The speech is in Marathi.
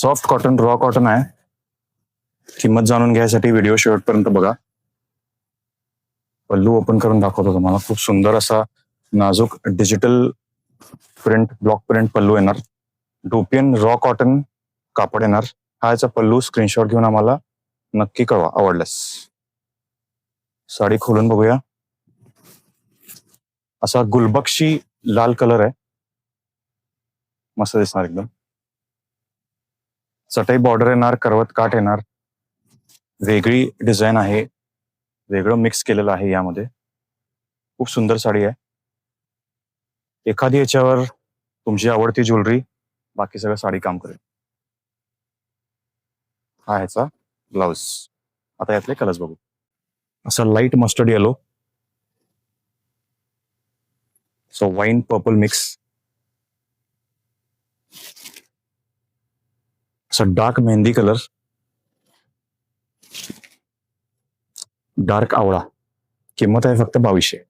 सॉफ्ट कॉटन, रॉ कॉटन आहे. किंमत जाणून घ्यायसाठी व्हिडिओ शेवटपर्यंत बघा. पल्लू ओपन करून दाखवतो तुम्हाला. खूप सुंदर असा नाजूक डिजिटल प्रिंट, ब्लॉक प्रिंट पल्लू येणार. डोपियन रॉ कॉटन कापड येणार. हा याचा पल्लू. स्क्रीनशॉट घेऊन आम्हाला नक्की कळवा आवडल्यास. साडी खोलून बघूया. असा गुलबक्षी लाल कलर आहे. मस्त दिसणार एकदम. चटई बॉर्डर येणार, करवत काठ येणार. वेगळी डिझाईन आहे, वेगळं मिक्स केलेलं आहे यामध्ये. खूप सुंदर साडी आहे. एखादी याच्यावर तुमची आवडती ज्वेलरी, बाकी सगळं साडी काम करेल. हा ह्याचा ब्लाउज. आता यातले कलर्स बघू. असा light mustard yellow, so wine purple mix, असा डार्क मेहंदी कलर, डार्क आवळा. किंमत आहे फक्त 2200.